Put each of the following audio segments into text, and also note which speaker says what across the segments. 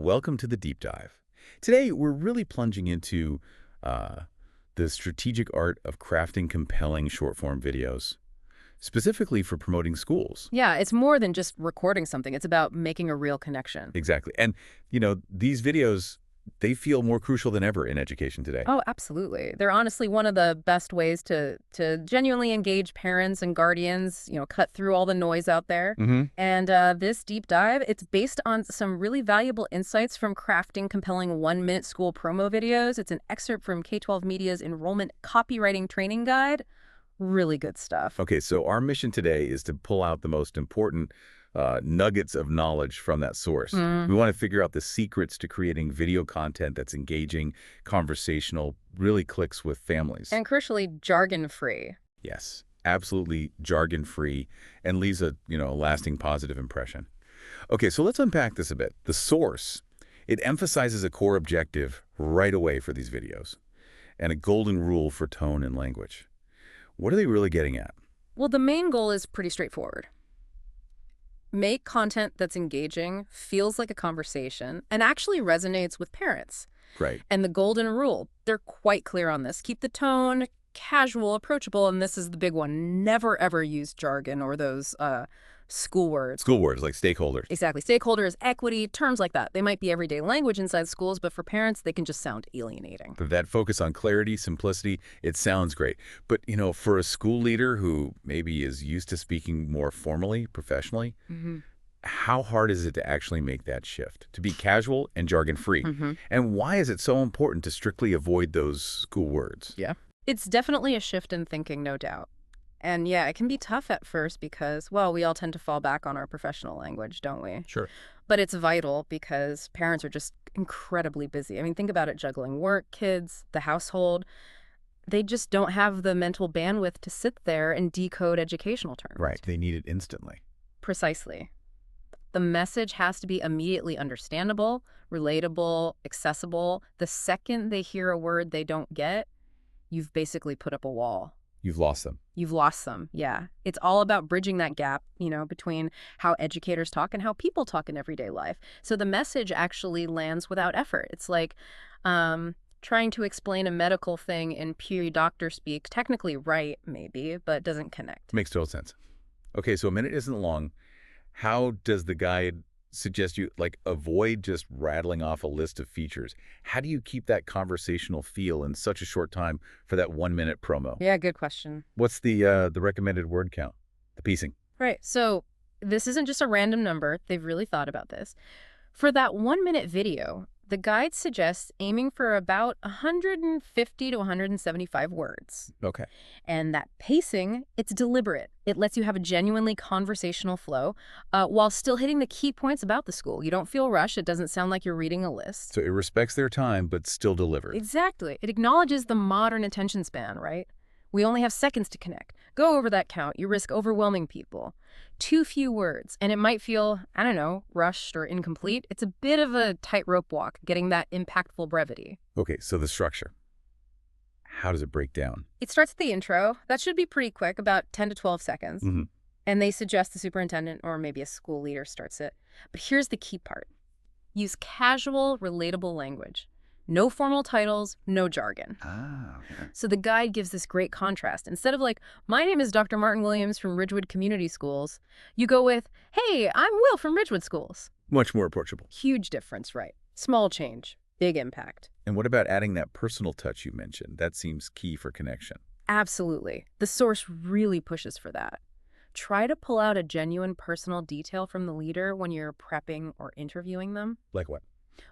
Speaker 1: welcome to the deep dive. Today, we're really plunging into the strategic art of crafting compelling short-form videos, specifically for promoting schools.
Speaker 2: Yeah, it's more than just recording something. It's about making a real connection.
Speaker 1: Exactly. And, these videos, they feel more crucial than ever in education today.
Speaker 2: Oh, absolutely. They're honestly one of the best ways to genuinely engage parents and guardians, cut through all the noise out there. And this deep dive, it's based on some really valuable insights from crafting compelling 1-minute school promo videos. It's an excerpt from K12 Media's Enrollment Copywriting Training Guide. Really good stuff.
Speaker 1: Okay, so our mission today is to pull out the most important nuggets of knowledge from that source. We want to figure out the secrets to creating video content that's engaging, conversational, really clicks with families.
Speaker 2: And crucially, jargon-free.
Speaker 1: Yes, absolutely jargon-free, and leaves a lasting positive impression. Okay, so let's unpack this a bit. The source, it emphasizes a core objective right away for these videos, and a golden rule for tone and language. What are they really getting at?
Speaker 2: Well, the main goal is pretty straightforward. Make content that's engaging, feels like a conversation, and actually resonates with parents.
Speaker 1: Right.
Speaker 2: And the golden rule, they're quite clear on this. Keep the tone casual, approachable, and this is the big one. Never, ever use jargon or those school words.
Speaker 1: School words like stakeholders.
Speaker 2: Exactly. Stakeholders, equity, terms like that. They might be everyday language inside schools, but for parents, they can just sound alienating.
Speaker 1: But that focus on clarity, simplicity, it sounds great. But, for a school leader who maybe is used to speaking more formally, professionally, how hard is it to actually make that shift, to be casual and jargon-free? And why is it so important to strictly avoid those school words?
Speaker 2: Yeah. It's definitely a shift in thinking, no doubt. And yeah, it can be tough at first because, well, we all tend to fall back on our professional language, don't we?
Speaker 1: Sure.
Speaker 2: But it's vital because parents are just incredibly busy. I mean, think about it, juggling work, kids, the household. They just don't have the mental bandwidth to sit there and decode educational terms.
Speaker 1: Right. They need it instantly.
Speaker 2: Precisely. The message has to be immediately understandable, relatable, accessible. The second they hear a word they don't get, you've basically put up a wall.
Speaker 1: You've lost them.
Speaker 2: You've lost them, yeah. It's all about bridging that gap, between how educators talk and how people talk in everyday life. So the message actually lands without effort. It's like trying to explain a medical thing in pure doctor speak, technically right, maybe, but doesn't connect.
Speaker 1: Makes total sense. Okay, so a minute isn't long. How does the guide suggest you avoid just rattling off a list of features? How do you keep that conversational feel in such a short time for that 1-minute promo?
Speaker 2: Yeah, good question.
Speaker 1: What's the recommended word count? The piecing.
Speaker 2: Right. So this isn't just a random number. They've really thought about this. For that 1-minute video, the guide suggests aiming for about 150 to 175 words.
Speaker 1: Okay.
Speaker 2: And that pacing, it's deliberate. It lets you have a genuinely conversational flow while still hitting the key points about the school. You don't feel rushed. It doesn't sound like you're reading a list.
Speaker 1: So it respects their time, but still delivers.
Speaker 2: Exactly. It acknowledges the modern attention span, right? We only have seconds to connect. Go over that count. You risk overwhelming people. Too few words, and it might feel, rushed or incomplete. It's a bit of a tightrope walk, getting that impactful brevity.
Speaker 1: Okay, so the structure. How does it break down?
Speaker 2: It starts at the intro. That should be pretty quick, about 10 to 12 seconds. And they suggest the superintendent or maybe a school leader starts it. But here's the key part. Use casual, relatable language. No formal titles, no jargon.
Speaker 1: Okay.
Speaker 2: So the guide gives this great contrast. Instead of my name is Dr. Martin Williams from Ridgewood Community Schools, you go with, hey, I'm Will from Ridgewood Schools.
Speaker 1: Much more approachable.
Speaker 2: Huge difference, right? Small change, big impact.
Speaker 1: And what about adding that personal touch you mentioned? That seems key for connection.
Speaker 2: Absolutely. The source really pushes for that. Try to pull out a genuine personal detail from the leader when you're prepping or interviewing them.
Speaker 1: Like what?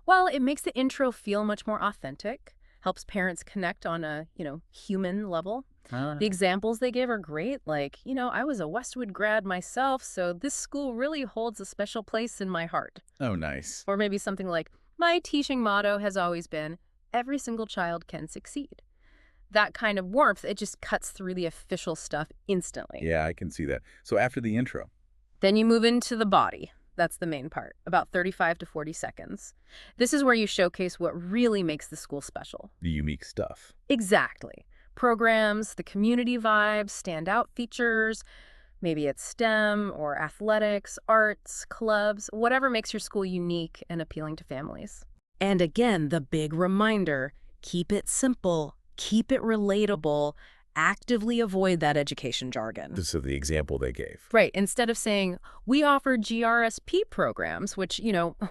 Speaker 2: Well, it makes the intro feel much more authentic, helps parents connect on a, human level. The examples they give are great, I was a Westwood grad myself, so this school really holds a special place in my heart.
Speaker 1: Oh, nice.
Speaker 2: Or maybe something like, my teaching motto has always been, every single child can succeed. That kind of warmth, it just cuts through the official stuff instantly.
Speaker 1: Yeah, I can see that. So after the intro?
Speaker 2: Then you move into the body. That's the main part, about 35 to 40 seconds. This is where you showcase what really makes the school special.
Speaker 1: The unique stuff.
Speaker 2: Exactly. Programs, the community vibes, standout features. Maybe it's STEM or athletics, arts, clubs, whatever makes your school unique and appealing to families. And again, the big reminder, keep it simple, keep it relatable, actively avoid that education jargon.
Speaker 1: This is the example they gave.
Speaker 2: Right. Instead of saying, we offer GRSP programs, which,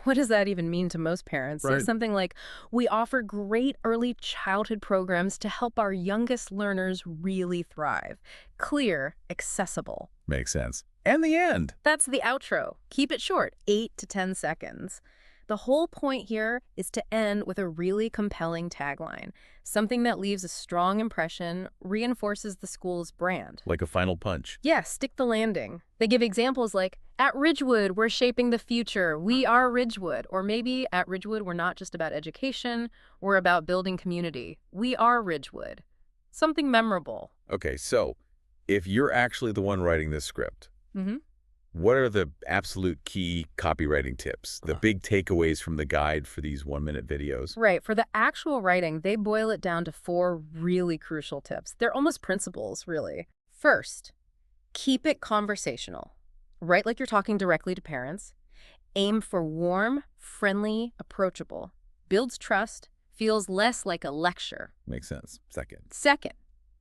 Speaker 2: what does that even mean to most parents?
Speaker 1: Right.
Speaker 2: Say something like, we offer great early childhood programs to help our youngest learners really thrive. Clear, accessible.
Speaker 1: Makes sense. And the end.
Speaker 2: That's the outro. Keep it short, 8 to 10 seconds. The whole point here is to end with a really compelling tagline, something that leaves a strong impression, reinforces the school's brand.
Speaker 1: Like a final punch.
Speaker 2: Yeah, stick the landing. They give examples like, at Ridgewood, we're shaping the future. We are Ridgewood. Or maybe at Ridgewood, we're not just about education, we're about building community. We are Ridgewood. Something memorable.
Speaker 1: Okay, so if you're actually the one writing this script, what are the absolute key copywriting tips, the big takeaways from the guide for these 1-minute videos?
Speaker 2: Right. For the actual writing, they boil it down to 4 really crucial tips. They're almost principles, really. First, keep it conversational. Write like you're talking directly to parents. Aim for warm, friendly, approachable. Builds trust, feels less like a lecture.
Speaker 1: Makes sense.
Speaker 2: Second,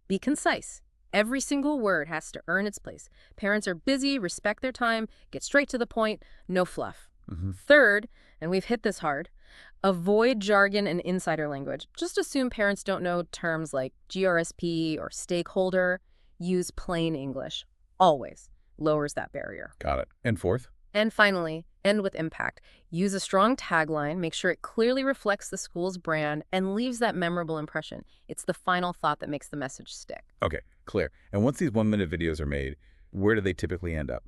Speaker 2: be concise. Every single word has to earn its place. Parents are busy, respect their time, get straight to the point, no fluff. Third, and we've hit this hard, avoid jargon and insider language. Just assume parents don't know terms like GRSP or stakeholder. Use plain English. Always. Lowers that barrier.
Speaker 1: Got it. And fourth?
Speaker 2: And finally, end with impact. Use a strong tagline, make sure it clearly reflects the school's brand, and leaves that memorable impression. It's the final thought that makes the message stick.
Speaker 1: Okay, clear. And once these 1-minute videos are made, where do they typically end up?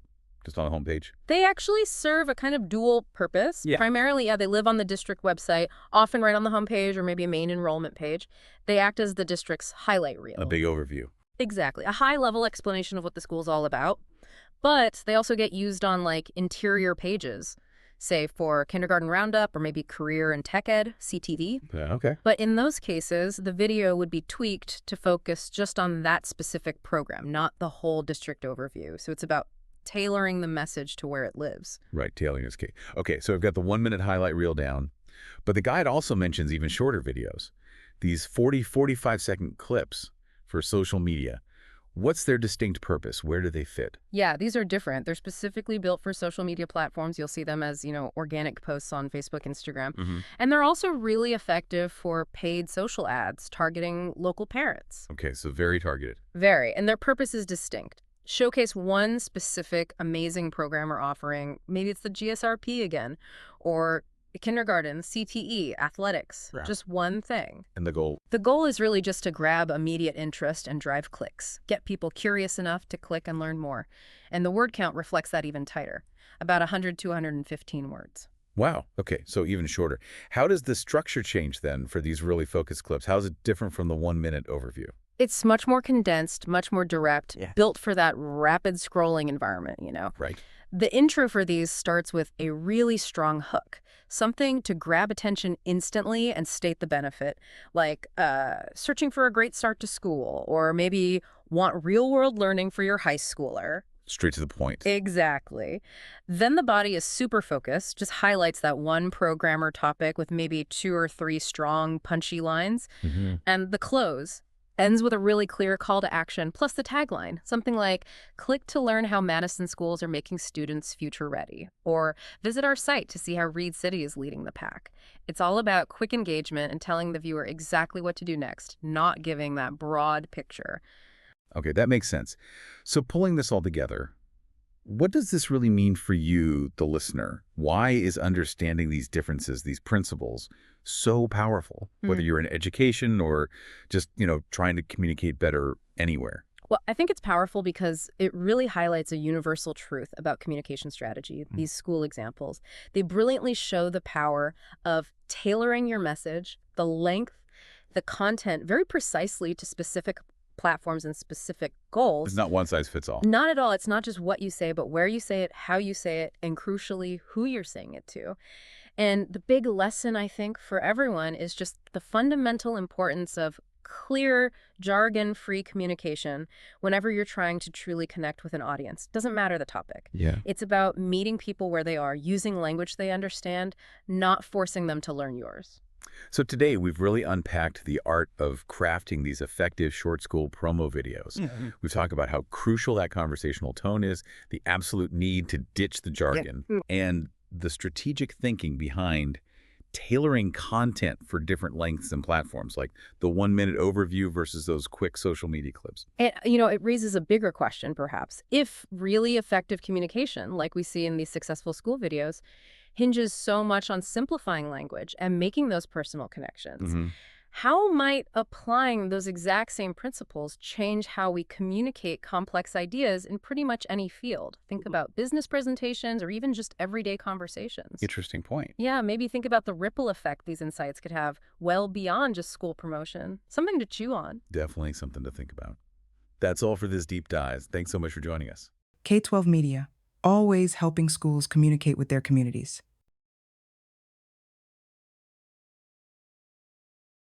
Speaker 1: Just on the homepage?
Speaker 2: They actually serve a kind of dual purpose.
Speaker 1: Yeah.
Speaker 2: Primarily, they live on the district website, often right on the homepage or maybe a main enrollment page. They act as the district's highlight reel.
Speaker 1: A big overview.
Speaker 2: Exactly. A high-level explanation of what the school's all about. But they also get used on, interior pages, say for kindergarten Roundup or maybe career and tech ed, CTV.
Speaker 1: Yeah, okay.
Speaker 2: But in those cases, the video would be tweaked to focus just on that specific program, not the whole district overview. So it's about tailoring the message to where it lives.
Speaker 1: Right, tailoring is key. Okay, so I've got the 1-minute highlight reel down, but the guide also mentions even shorter videos. These 45-second clips for social media. What's their distinct purpose? Where do they fit?
Speaker 2: Yeah, these are different. They're specifically built for social media platforms. You'll see them as, organic posts on Facebook, Instagram. And they're also really effective for paid social ads targeting local parents.
Speaker 1: Okay, so very targeted.
Speaker 2: Very. And their purpose is distinct. Showcase one specific amazing program or offering. Maybe it's the GSRP again, or kindergarten, CTE, athletics, just one thing.
Speaker 1: And the goal?
Speaker 2: The goal is really just to grab immediate interest and drive clicks, get people curious enough to click and learn more. And the word count reflects that even tighter, about 100 to 115 words.
Speaker 1: Wow. Okay, so even shorter. How does the structure change then for these really focused clips? How is it different from the 1-minute overview?
Speaker 2: It's much more condensed, much more direct, built for that rapid scrolling environment,
Speaker 1: Right.
Speaker 2: The intro for these starts with a really strong hook, something to grab attention instantly and state the benefit, like searching for a great start to school, or maybe want real-world learning for your high schooler.
Speaker 1: Straight to the point.
Speaker 2: Exactly. Then the body is super focused, just highlights that one program or topic with maybe 2 or 3 strong, punchy lines. And the close ends with a really clear call to action, plus the tagline, something like, click to learn how Madison schools are making students future ready, or visit our site to see how Reed City is leading the pack. It's all about quick engagement and telling the viewer exactly what to do next, not giving that broad picture.
Speaker 1: Okay, that makes sense. So pulling this all together, what does this really mean for you, the listener? Why is understanding these differences, these principles, so powerful, whether you're in education or just, trying to communicate better anywhere?
Speaker 2: Well, I think it's powerful because it really highlights a universal truth about communication strategy. These school examples, they brilliantly show the power of tailoring your message, the length, the content very precisely to specific platforms and specific goals.
Speaker 1: It's not one size fits all.
Speaker 2: Not at all. It's not just what you say, but where you say it, how you say it, and crucially, who you're saying it to. And the big lesson, I think, for everyone is just the fundamental importance of clear, jargon-free communication whenever you're trying to truly connect with an audience. Doesn't matter the topic.
Speaker 1: Yeah.
Speaker 2: It's about meeting people where they are, using language they understand, not forcing them to learn yours.
Speaker 1: So today we've really unpacked the art of crafting these effective short school promo videos. We've talked about how crucial that conversational tone is, the absolute need to ditch the jargon, and the strategic thinking behind tailoring content for different lengths and platforms, like the 1-minute overview versus those quick social media clips.
Speaker 2: And, it raises a bigger question, perhaps. If really effective communication, like we see in these successful school videos, hinges so much on simplifying language and making those personal connections, how might applying those exact same principles change how we communicate complex ideas in pretty much any field? Think about business presentations or even just everyday conversations.
Speaker 1: Interesting point.
Speaker 2: Yeah, maybe think about the ripple effect these insights could have well beyond just school promotion. Something to chew on.
Speaker 1: Definitely something to think about. That's all for this deep dive. Thanks so much for joining us.
Speaker 3: K12 Media, always helping schools communicate with their communities.